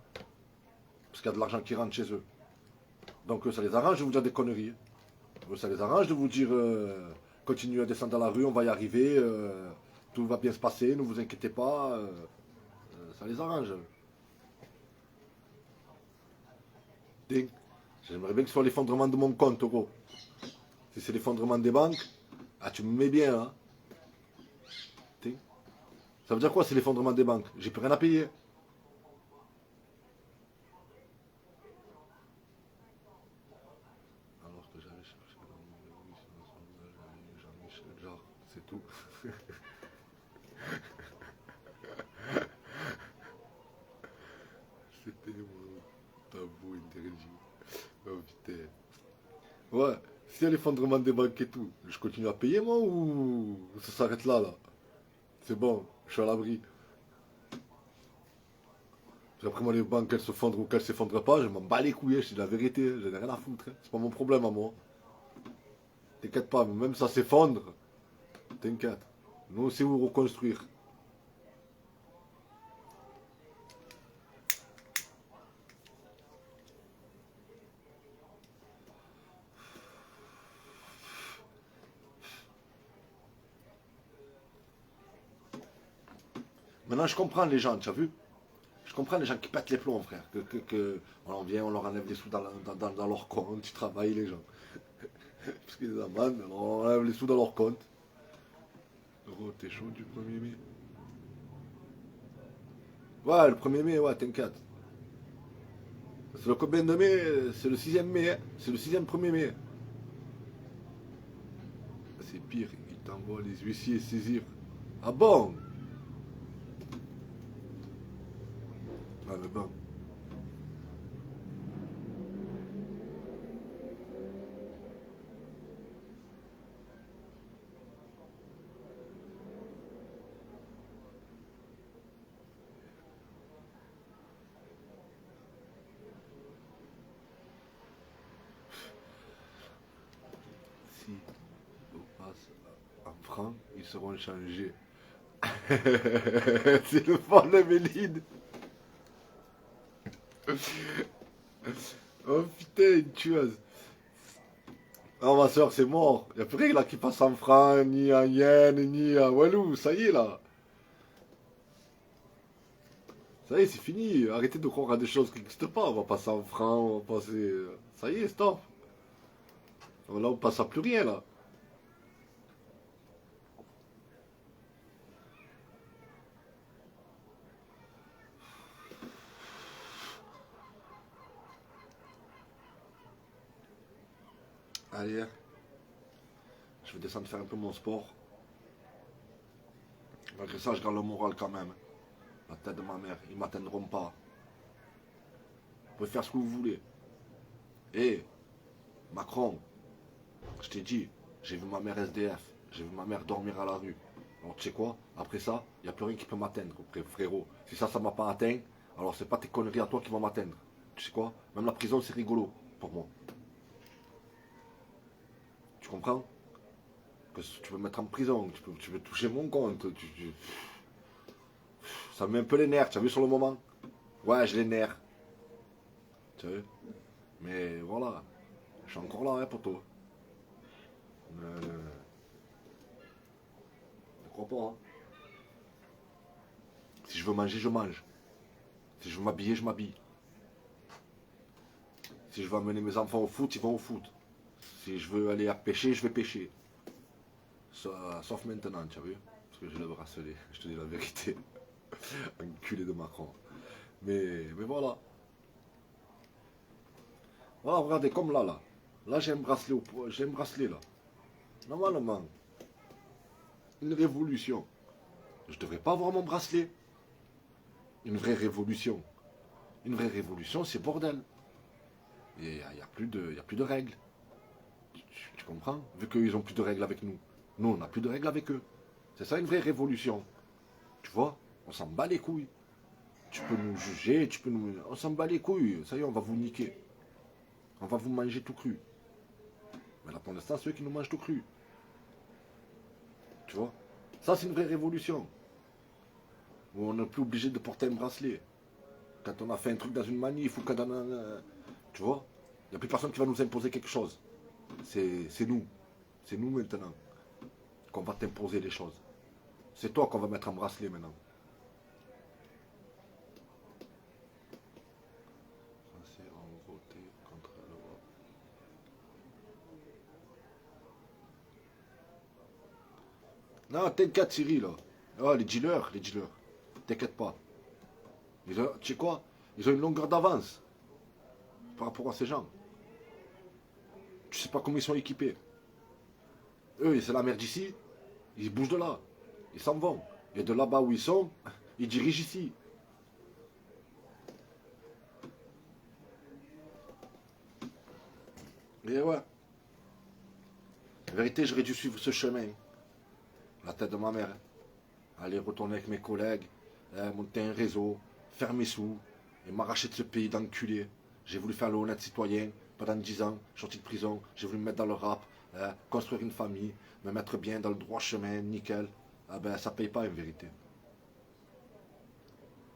Parce qu'il y a de l'argent qui rentre chez eux. Donc ça les arrange de vous dire des conneries. Ça les arrange de vous dire continuez à descendre dans la rue, on va y arriver, tout va bien se passer, ne vous inquiétez pas. Ça les arrange. Ding. J'aimerais bien que ce soit l'effondrement de mon compte, gros. Si c'est l'effondrement des banques, ah tu me mets bien, hein. Ding. Ça veut dire quoi, c'est l'effondrement des banques? J'ai plus rien à payer. Alors que j'avais cherché dans mon église, sur son visage, j'avais Jean-Michel Jarre, c'est tout. C'était mon tabou interdit. Oh putain. Ouais, s'il y a l'effondrement des banques et tout, je continue à payer moi ou ça s'arrête là, là? C'est bon, je suis à l'abri. Après moi les banques qu'elles se fondrent ou qu'elles ne s'effondrent pas, je m'en bats les couilles, je dis la vérité, je n'ai rien à foutre. Hein. C'est pas mon problème à moi. T'inquiète pas, même ça s'effondre, t'inquiète. Nous on sait où reconstruire. Maintenant je comprends les gens, tu as vu? Je comprends les gens qui pètent les plombs, frère. On vient, on leur enlève des sous dans leur compte, ils travaillent les gens. Parce qu'ils amènent, on enlève les sous dans leur compte. Gros, t'es chaud du 1er mai? Ouais, le 1er mai, ouais, t'inquiète. C'est le combien de mai? C'est le 6e mai, hein. C'est le 6e 1er mai. C'est pire, il t'envoie les huissiers saisir. Ah bon? Ah mais bon. Si on passe en francs, ils seront changés. C'est le fort de Méline. Oh putain, une tueuse. Oh ma soeur, c'est mort. Il n'y a plus rien là qui passe en francs, ni en yens, ni en walou. Ça y est là. Ça y est, c'est fini. Arrêtez de croire à des choses qui n'existent pas. On va passer en francs, on va passer. Ça y est, stop. Là, on passe à plus rien là. Allez, je vais descendre faire un peu mon sport. Malgré ça, je garde le moral quand même. La tête de ma mère, ils ne m'atteindront pas. Vous pouvez faire ce que vous voulez. Et Macron, je t'ai dit, j'ai vu ma mère SDF, j'ai vu ma mère dormir à la rue. Alors tu sais quoi, après ça, il n'y a plus rien qui peut m'atteindre, frérot. Si ça m'a pas atteint, alors c'est pas tes conneries à toi qui vont m'atteindre. Tu sais quoi, même la prison c'est rigolo pour moi. Tu comprends? Que tu peux me mettre en prison, tu peux toucher mon compte. Ça me met un peu les nerfs, tu as vu sur le moment? Ouais, j'ai les nerfs. Tu vois? Mais voilà, je suis encore là, hein, poto. Ne crois pas. Hein. Si je veux manger, je mange. Si je veux m'habiller, je m'habille. Si je veux amener mes enfants au foot, ils vont au foot. Si je veux aller à pêcher, je vais pêcher. Sauf maintenant, tu as vu? Parce que j'ai le bracelet, je te dis la vérité. Enculé de Macron. Mais voilà. Voilà, regardez, comme là. Là, j'ai un bracelet, j'ai un bracelet, là. Normalement, une révolution. Je ne devrais pas avoir mon bracelet. Une vraie révolution. Une vraie révolution, c'est bordel. Il n'y a plus de règles. Tu comprends? Vu qu'ils n'ont plus de règles avec nous. Nous, on n'a plus de règles avec eux. C'est ça une vraie révolution. Tu vois? On s'en bat les couilles. Tu peux nous juger, tu peux nous... On s'en bat les couilles. Ça y est, on va vous niquer. On va vous manger tout cru. Mais là, pour l'instant, c'est eux qui nous mangent tout cru. Tu vois? Ça, c'est une vraie révolution. Où on n'est plus obligé de porter un bracelet. Quand on a fait un truc dans une manif ou quand on a... Tu vois? Il n'y a plus personne qui va nous imposer quelque chose. C'est nous. C'est nous maintenant qu'on va t'imposer les choses. C'est toi qu'on va mettre en bracelet maintenant. Français ont voté contre la loi. Non, t'inquiète Cyril. Oh, les dealers. T'inquiète pas. Tu sais quoi? Ils ont une longueur d'avance par rapport à ces gens. Tu sais pas comment ils sont équipés. Eux, c'est la merde ici. Ils bougent de là. Ils s'en vont. Et de là-bas où ils sont, ils dirigent ici. Et ouais. En vérité, j'aurais dû suivre ce chemin. La tête de ma mère. Aller retourner avec mes collègues, monter un réseau, faire mes sous, et m'arracher de ce pays d'enculé. J'ai voulu faire le honnête citoyen pendant 10 ans, je suis sorti de prison, j'ai voulu me mettre dans le rap, construire une famille, me mettre bien dans le droit chemin, nickel. Ah ben ça paye pas en vérité.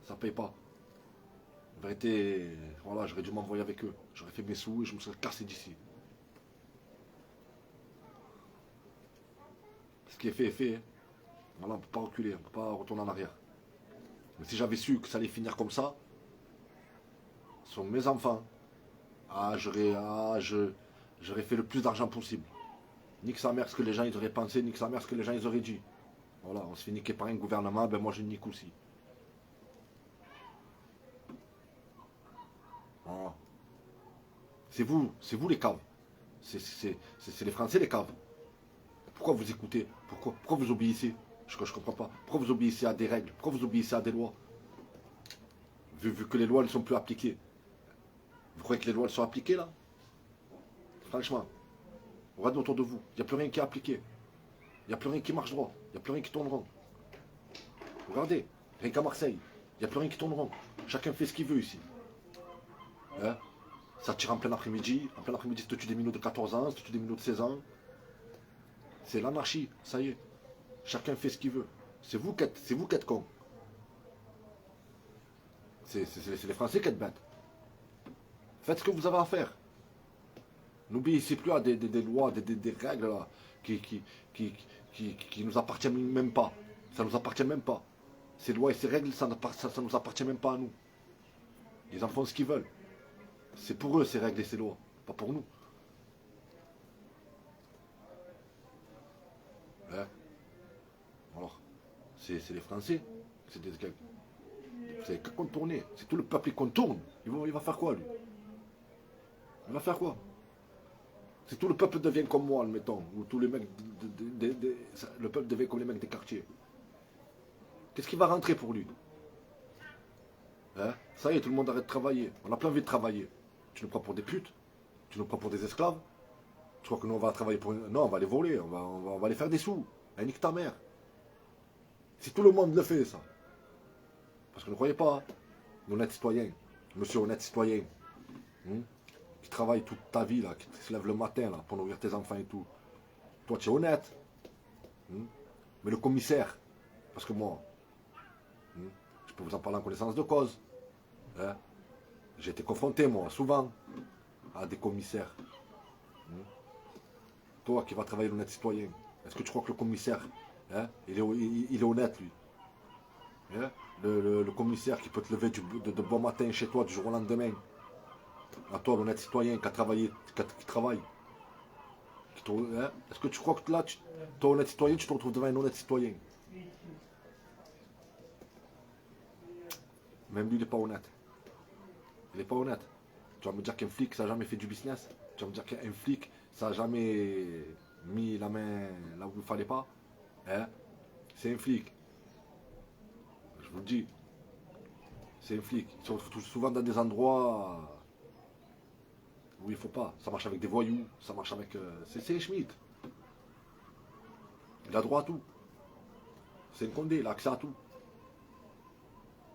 Ça paye pas. En vérité, voilà, j'aurais dû m'envoyer avec eux. J'aurais fait mes sous et je me serais cassé d'ici. Ce qui est fait est fait. Hein. Voilà, on ne peut pas reculer, on ne peut pas retourner en arrière. Mais si j'avais su que ça allait finir comme ça, ce sont mes enfants. J'aurais fait le plus d'argent possible. Nique sa mère ce que les gens ils auraient pensé, nique sa mère ce que les gens ils auraient dit. Voilà, on se fait niquer par un gouvernement, ben moi je nique aussi. Voilà. C'est vous les caves. C'est les Français les caves. Pourquoi vous écoutez? Pourquoi vous obéissez? Je comprends pas. Pourquoi vous obéissez à des règles? Pourquoi vous obéissez à des lois? Vu que les lois ne sont plus appliquées. Vous croyez que les lois elles sont appliquées là? Franchement, regardez autour de vous. Il n'y a plus rien qui est appliqué. Il n'y a plus rien qui marche droit. Il n'y a plus rien qui tourne rond. Regardez, rien qu'à Marseille. Il n'y a plus rien qui tourne rond. Chacun fait ce qu'il veut ici. Hein? Ça tire en plein après-midi. En plein après-midi, ça te tue des minots de 14 ans, ça te tue des minots de 16 ans. C'est l'anarchie, ça y est. Chacun fait ce qu'il veut. C'est vous qui êtes cons. C'est les Français qui êtes bêtes. Faites ce que vous avez à faire. N'obéissez plus à des lois, des règles là, qui nous appartiennent même pas. Ça nous appartient même pas. Ces lois et ces règles, ça nous appartient même pas à nous. Ils en font ce qu'ils veulent. C'est pour eux ces règles et ces lois, pas pour nous. Hein? Alors, c'est les Français. Vous savez qu'à contourner. C'est tout le peuple qui contourne. Il va faire quoi lui? Il va faire quoi? Si tout le peuple devient comme moi, admettons, ou tous les mecs, le peuple devient comme les mecs des quartiers, qu'est-ce qui va rentrer pour lui? Hein? Ça y est, tout le monde arrête de travailler. On a plein envie de travailler. Tu nous prends pour des putes? Tu nous prends pour des esclaves? Tu crois que nous on va travailler pour... Non, on va les voler, on va les faire des sous. Hein, nique ta mère. Si tout le monde le fait, ça. Parce que ne croyez pas, hein, l'honnête citoyen, monsieur honnête citoyen, qui travaille toute ta vie, là, qui se lève le matin là, pour nourrir tes enfants et tout. Toi, tu es honnête. Mais le commissaire, parce que moi, je peux vous en parler en connaissance de cause. Hein? J'ai été confronté, moi, souvent, à des commissaires. Toi qui vas travailler l'honnête citoyen, est-ce que tu crois que le commissaire, hein, il est honnête, lui? Hein? Le commissaire qui peut te lever de bon matin chez toi du jour au lendemain. À toi, l'honnête citoyen qui a travaillé, qui travaille. Hein? Est-ce que tu crois que là, toi, honnête citoyen, tu te retrouves devant un honnête citoyen? Même lui, il n'est pas honnête. Il n'est pas honnête. Tu vas me dire qu'un flic, ça n'a jamais fait du business? Tu vas me dire qu'un flic, ça n'a jamais mis la main là où il ne fallait pas? Hein? C'est un flic. Je vous le dis. C'est un flic. Ils sont souvent dans des endroits où il ne faut pas. Ça marche avec des voyous. Ça marche avec... c'est Schmitt. Il a droit à tout. C'est un Condé, il a accès à tout.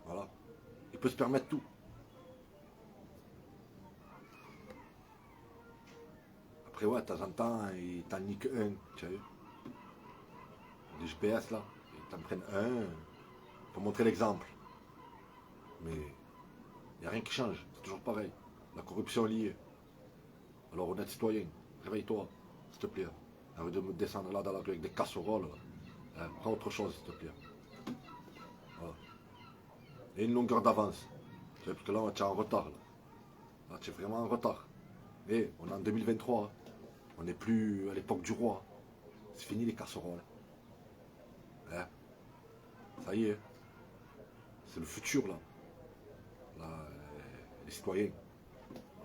Voilà. Il peut se permettre tout. Après, ouais, de temps en temps, il t'en nique un, tu vois. Des GPS, là, ils t'en prennent un pour montrer l'exemple. Mais il n'y a rien qui change, c'est toujours pareil. La corruption est liée. Alors, honnête citoyen, réveille-toi, s'il te plaît. Arrête de me descendre là dans la rue avec des casseroles. Hein, prends autre chose, s'il te plaît. Voilà. Et une longueur d'avance. Parce que là, tu es en retard. Là, tu es vraiment en retard. Et on est en 2023. On n'est plus à l'époque du roi. C'est fini les casseroles. Hein? Ça y est. C'est le futur, là. Là, les citoyens.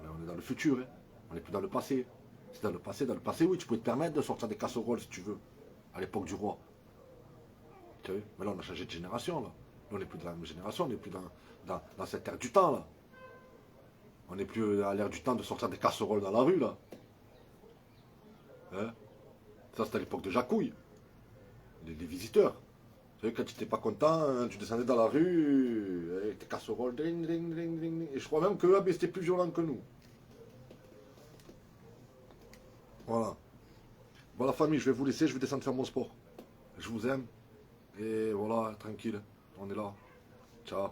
On est dans le futur. Hein? On n'est plus dans le passé. C'est dans le passé. Dans le passé, oui, tu peux te permettre de sortir des casseroles si tu veux. À l'époque du roi. Tu vois? Mais là, on a changé de génération, là. Là, on n'est plus dans la même génération. On n'est plus dans cette ère du temps, là. On n'est plus à l'ère du temps de sortir des casseroles dans la rue, là. Hein? Ça, c'était à l'époque de Jacouille. Les visiteurs. Tu sais, quand tu n'étais pas content, tu descendais dans la rue avec tes casseroles. Ding, ding, ding, ding. Et je crois même que c'était plus violent que nous. Voilà. Bon, la famille, je vais vous laisser. Je vais descendre faire mon sport. Je vous aime. Et voilà, tranquille. On est là. Ciao.